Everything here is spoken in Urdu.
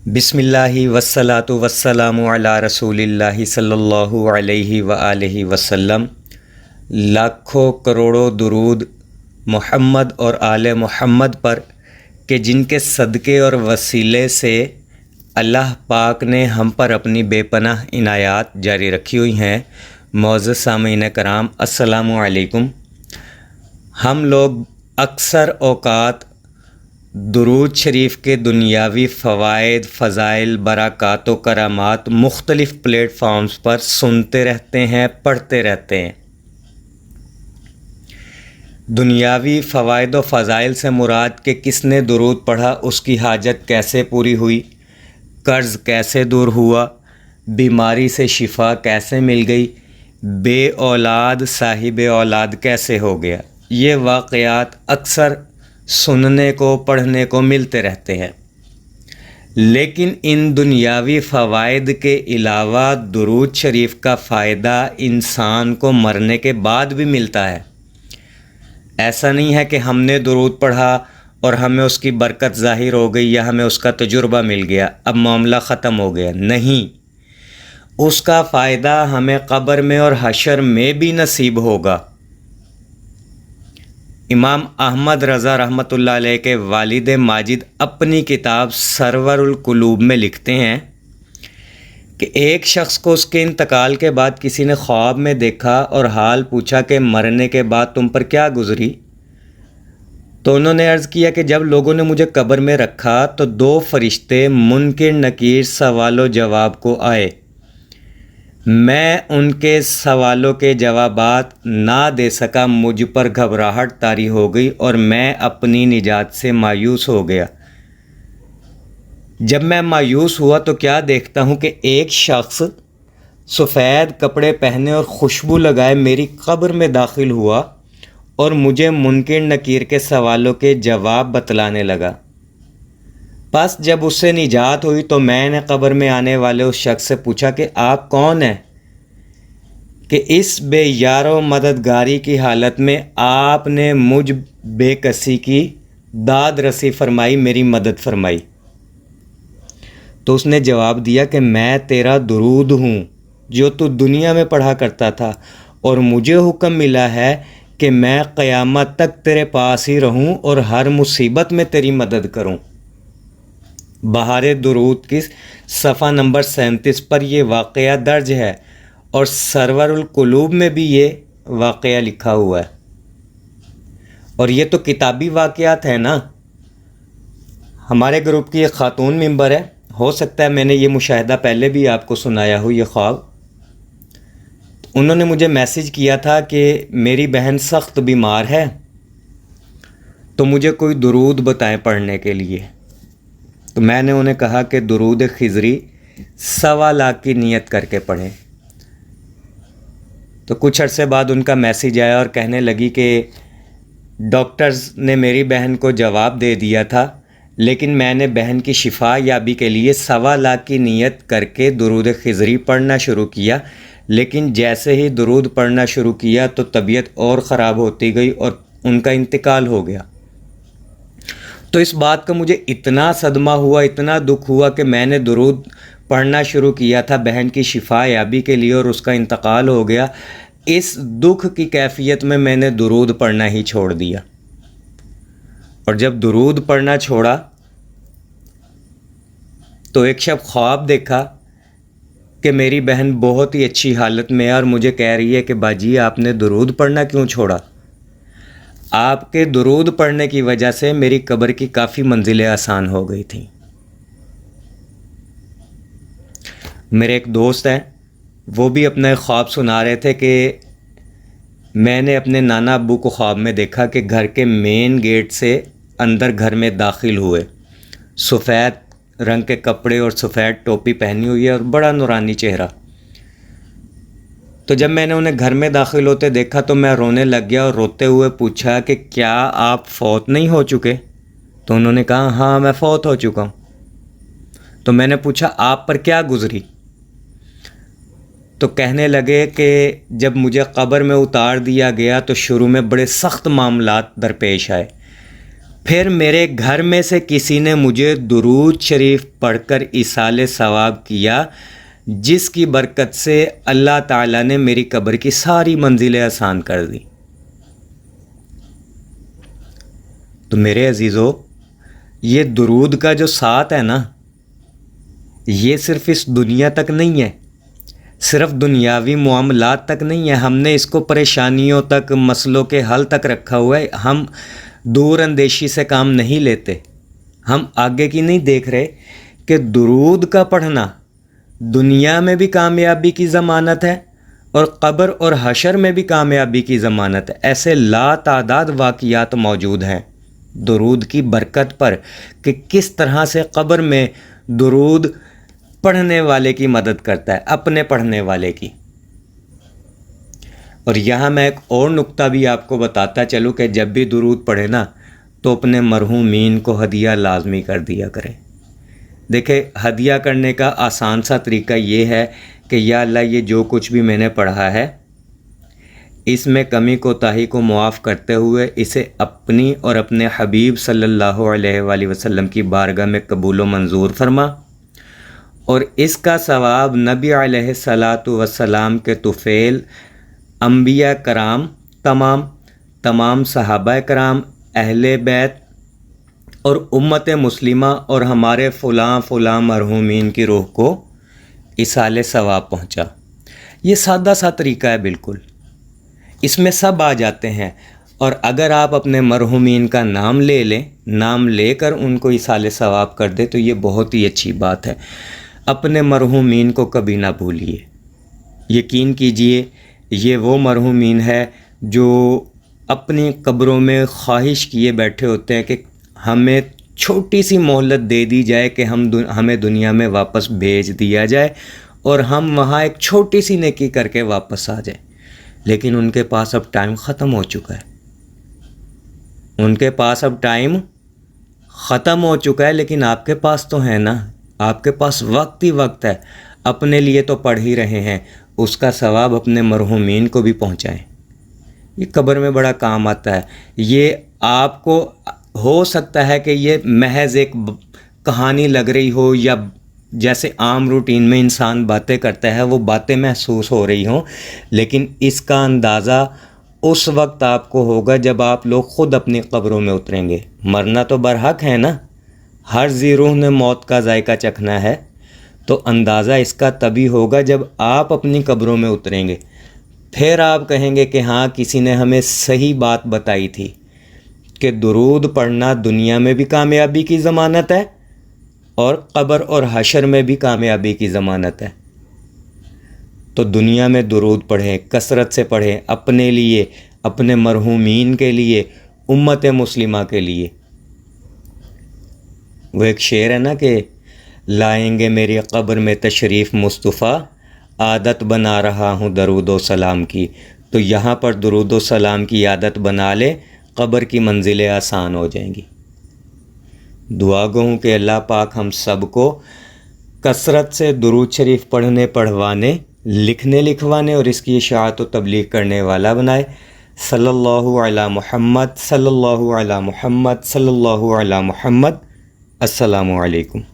بسم اللہ والصلاۃ والسلام علی رسول اللہ صلی اللہ علیہ وآلہ وسلم۔ لاکھوں کروڑوں درود محمد اور آل محمد پر کہ جن کے صدقے اور وسیلے سے اللہ پاک نے ہم پر اپنی بے پناہ عنایات جاری رکھی ہوئی ہیں۔ معزز سامعین کرام، السلام علیکم۔ ہم لوگ اکثر اوقات درود شریف کے دنیاوی فوائد، فضائل، برکات و کرامات مختلف پلیٹ فارمز پر سنتے رہتے ہیں، پڑھتے رہتے ہیں۔ دنیاوی فوائد و فضائل سے مراد کہ کس نے درود پڑھا، اس کی حاجت کیسے پوری ہوئی، قرض کیسے دور ہوا، بیماری سے شفا کیسے مل گئی، بے اولاد صاحب اولاد کیسے ہو گیا، یہ واقعات اکثر سننے کو، پڑھنے کو ملتے رہتے ہیں۔ لیکن ان دنیاوی فوائد کے علاوہ درود شریف کا فائدہ انسان کو مرنے کے بعد بھی ملتا ہے۔ ایسا نہیں ہے کہ ہم نے درود پڑھا اور ہمیں اس کی برکت ظاہر ہو گئی یا ہمیں اس کا تجربہ مل گیا، اب معاملہ ختم ہو گیا۔ نہیں، اس کا فائدہ ہمیں قبر میں اور حشر میں بھی نصیب ہوگا۔ امام احمد رضا رحمۃ اللہ علیہ کے والد ماجد اپنی کتاب سرور القلوب میں لکھتے ہیں کہ ایک شخص کو اس کے انتقال کے بعد کسی نے خواب میں دیکھا اور حال پوچھا کہ مرنے کے بعد تم پر کیا گزری؟ تو انہوں نے عرض کیا کہ جب لوگوں نے مجھے قبر میں رکھا تو دو فرشتے منکر نکیر سوال و جواب کو آئے۔ میں ان کے سوالوں کے جوابات نہ دے سکا، مجھ پر گھبراہٹ طاری ہو گئی اور میں اپنی نجات سے مایوس ہو گیا۔ جب میں مایوس ہوا تو کیا دیکھتا ہوں کہ ایک شخص سفید کپڑے پہنے اور خوشبو لگائے میری قبر میں داخل ہوا اور مجھے منکر نکیر کے سوالوں کے جواب بتلانے لگا۔ بس جب اس سے نجات ہوئی تو میں نے قبر میں آنے والے اس شخص سے پوچھا کہ آپ کون ہیں کہ اس بے یار و مددگاری کی حالت میں آپ نے مجھ بے کسی کی داد رسی فرمائی، میری مدد فرمائی؟ تو اس نے جواب دیا کہ میں تیرا درود ہوں جو تو دنیا میں پڑھا کرتا تھا، اور مجھے حکم ملا ہے کہ میں قیامت تک تیرے پاس ہی رہوں اور ہر مصیبت میں تیری مدد کروں۔ بہار درود کی صفحہ نمبر 37 پر یہ واقعہ درج ہے اور سرور القلوب میں بھی یہ واقعہ لکھا ہوا ہے۔ اور یہ تو کتابی واقعات ہیں نا۔ ہمارے گروپ کی ایک خاتون ممبر ہے، ہو سکتا ہے میں نے یہ مشاہدہ پہلے بھی آپ کو سنایا ہو یہ خواب۔ انہوں نے مجھے میسج کیا تھا کہ میری بہن سخت بیمار ہے تو مجھے کوئی درود بتائیں پڑھنے کے لیے۔ تو میں نے انہیں کہا کہ درود خضری 1.25 لاکھ کی نیت کر کے پڑھیں۔ تو کچھ عرصے بعد ان کا میسیج آیا اور کہنے لگی کہ ڈاکٹرز نے میری بہن کو جواب دے دیا تھا، لیکن میں نے بہن کی شفا یابی کے لیے 1.25 لاکھ کی نیت کر کے درود خضری پڑھنا شروع کیا، لیکن جیسے ہی درود پڑھنا شروع کیا تو طبیعت اور خراب ہوتی گئی اور ان کا انتقال ہو گیا۔ تو اس بات کا مجھے اتنا صدمہ ہوا، اتنا دکھ ہوا کہ میں نے درود پڑھنا شروع کیا تھا بہن کی شفا یابی کے لیے اور اس کا انتقال ہو گیا۔ اس دکھ کی کیفیت میں نے درود پڑھنا ہی چھوڑ دیا، اور جب درود پڑھنا چھوڑا تو ایک شب خواب دیکھا کہ میری بہن بہت ہی اچھی حالت میں ہے اور مجھے کہہ رہی ہے کہ باجی آپ نے درود پڑھنا کیوں چھوڑا؟ آپ کے درود پڑھنے کی وجہ سے میری قبر کی کافی منزلیں آسان ہو گئی تھیں۔ میرے ایک دوست ہیں، وہ بھی اپنا ایک خواب سنا رہے تھے کہ میں نے اپنے نانا ابو کو خواب میں دیکھا کہ گھر کے مین گیٹ سے اندر گھر میں داخل ہوئے، سفید رنگ کے کپڑے اور سفید ٹوپی پہنی ہوئی ہے اور بڑا نورانی چہرہ۔ تو جب میں نے انہیں گھر میں داخل ہوتے دیکھا تو میں رونے لگ گیا اور روتے ہوئے پوچھا کہ کیا آپ فوت نہیں ہو چکے؟ تو انہوں نے کہا ہاں میں فوت ہو چکا ہوں۔ تو میں نے پوچھا آپ پر کیا گزری؟ تو کہنے لگے کہ جب مجھے قبر میں اتار دیا گیا تو شروع میں بڑے سخت معاملات درپیش آئے، پھر میرے گھر میں سے کسی نے مجھے درود شریف پڑھ کر ایصال ثواب کیا، جس کی برکت سے اللہ تعالیٰ نے میری قبر کی ساری منزلیں آسان کر دی۔ تو میرے عزیزو، یہ درود کا جو ساتھ ہے نا، یہ صرف اس دنیا تک نہیں ہے، صرف دنیاوی معاملات تک نہیں ہے، ہم نے اس کو پریشانیوں تک، مسئلوں کے حل تک رکھا ہوا ہے۔ ہم دور اندیشی سے کام نہیں لیتے، ہم آگے کی نہیں دیکھ رہے کہ درود کا پڑھنا دنیا میں بھی کامیابی کی ضمانت ہے اور قبر اور حشر میں بھی کامیابی کی ضمانت ہے۔ ایسے لا تعداد واقعات موجود ہیں درود کی برکت پر کہ کس طرح سے قبر میں درود پڑھنے والے کی مدد کرتا ہے، اپنے پڑھنے والے کی۔ اور یہاں میں ایک اور نقطہ بھی آپ کو بتاتا چلوں کہ جب بھی درود پڑھے نا تو اپنے مرحومین کو ہدیہ لازمی کر دیا کریں۔ دیکھیں، ہدیہ کرنے کا آسان سا طریقہ یہ ہے کہ یا اللہ، یہ جو کچھ بھی میں نے پڑھا ہے اس میں کمی کوتاہی کو معاف کرتے ہوئے اسے اپنی اور اپنے حبیب صلی اللہ علیہ وآلہ وسلم کی بارگاہ میں قبول و منظور فرما، اور اس کا ثواب نبی علیہ الصلاۃ والسلام کے طفیل، انبیاء کرام، تمام صحابہ کرام، اہل بیت اور امت مسلمہ اور ہمارے فلاں مرحومین کی روح کو ایصال ثواب پہنچا۔ یہ سادہ سا طریقہ ہے، بالکل اس میں سب آ جاتے ہیں۔ اور اگر آپ اپنے مرحومین کا نام لے لیں، نام لے کر ان کو ایصال ثواب کر دیں تو یہ بہت ہی اچھی بات ہے۔ اپنے مرحومین کو کبھی نہ بھولیے۔ یقین کیجئے، یہ وہ مرحومین ہے جو اپنی قبروں میں خواہش کیے بیٹھے ہوتے ہیں کہ ہمیں چھوٹی سی مہلت دے دی جائے کہ ہمیں دنیا میں واپس بھیج دیا جائے اور ہم وہاں ایک چھوٹی سی نیکی کر کے واپس آ جائیں۔ لیکن ان کے پاس اب ٹائم ختم ہو چکا ہے، ان کے پاس اب ٹائم ختم ہو چکا ہے، لیکن آپ کے پاس تو ہے نا، آپ کے پاس وقت ہی وقت ہے۔ اپنے لیے تو پڑھ ہی رہے ہیں، اس کا ثواب اپنے مرحومین کو بھی پہنچائیں۔ یہ قبر میں بڑا کام آتا ہے۔ یہ آپ کو ہو سکتا ہے کہ یہ محض ایک کہانی لگ رہی ہو، یا جیسے عام روٹین میں انسان باتیں کرتا ہے وہ باتیں محسوس ہو رہی ہوں، لیکن اس کا اندازہ اس وقت آپ کو ہوگا جب آپ لوگ خود اپنی قبروں میں اتریں گے۔ مرنا تو برحق ہے نا، ہر ذی روح نے موت کا ذائقہ چکھنا ہے، تو اندازہ اس کا تبھی ہوگا جب آپ اپنی قبروں میں اتریں گے۔ پھر آپ کہیں گے کہ ہاں، کسی نے ہمیں صحیح بات بتائی تھی کہ درود پڑھنا دنیا میں بھی کامیابی کی ضمانت ہے اور قبر اور حشر میں بھی کامیابی کی ضمانت ہے۔ تو دنیا میں درود پڑھیں، کثرت سے پڑھیں، اپنے لیے، اپنے مرحومین کے لیے، امت مسلمہ کے لیے۔ وہ ایک شعر ہے نا کہ لائیں گے میری قبر میں تشریف مصطفیٰ، عادت بنا رہا ہوں درود و سلام کی۔ تو یہاں پر درود و سلام کی عادت بنا لے، قبر کی منزلیں آسان ہو جائیں گی۔ دعا گو ہوں کہ اللہ پاک ہم سب کو کثرت سے درود شریف پڑھنے، پڑھوانے، لکھنے، لکھوانے اور اس کی اشاعت و تبلیغ کرنے والا بنائے۔ صلی اللہ علی محمد، صلی اللہ علی محمد، صلی اللہ علی محمد۔ السلام علیکم۔